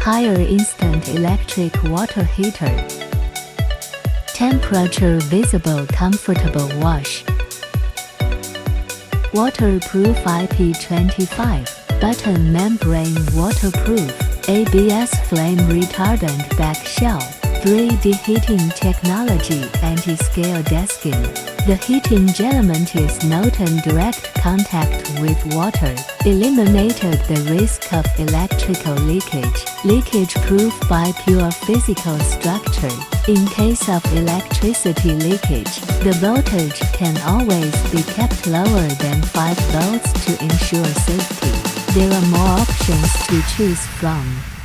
Higher instant electric water heater. Temperature visible comfortable wash. Waterproof IP25, button membrane waterproof, ABS flame retardant back shell, 3D heating technology anti-scale desking. The heating element is not in direct contact with water, eliminated the risk of electrical leakage. Leakage proof by pure physical structure. In case of electricity leakage, the voltage can always be kept lower than 5 volts to ensure safety. There are more options to choose from.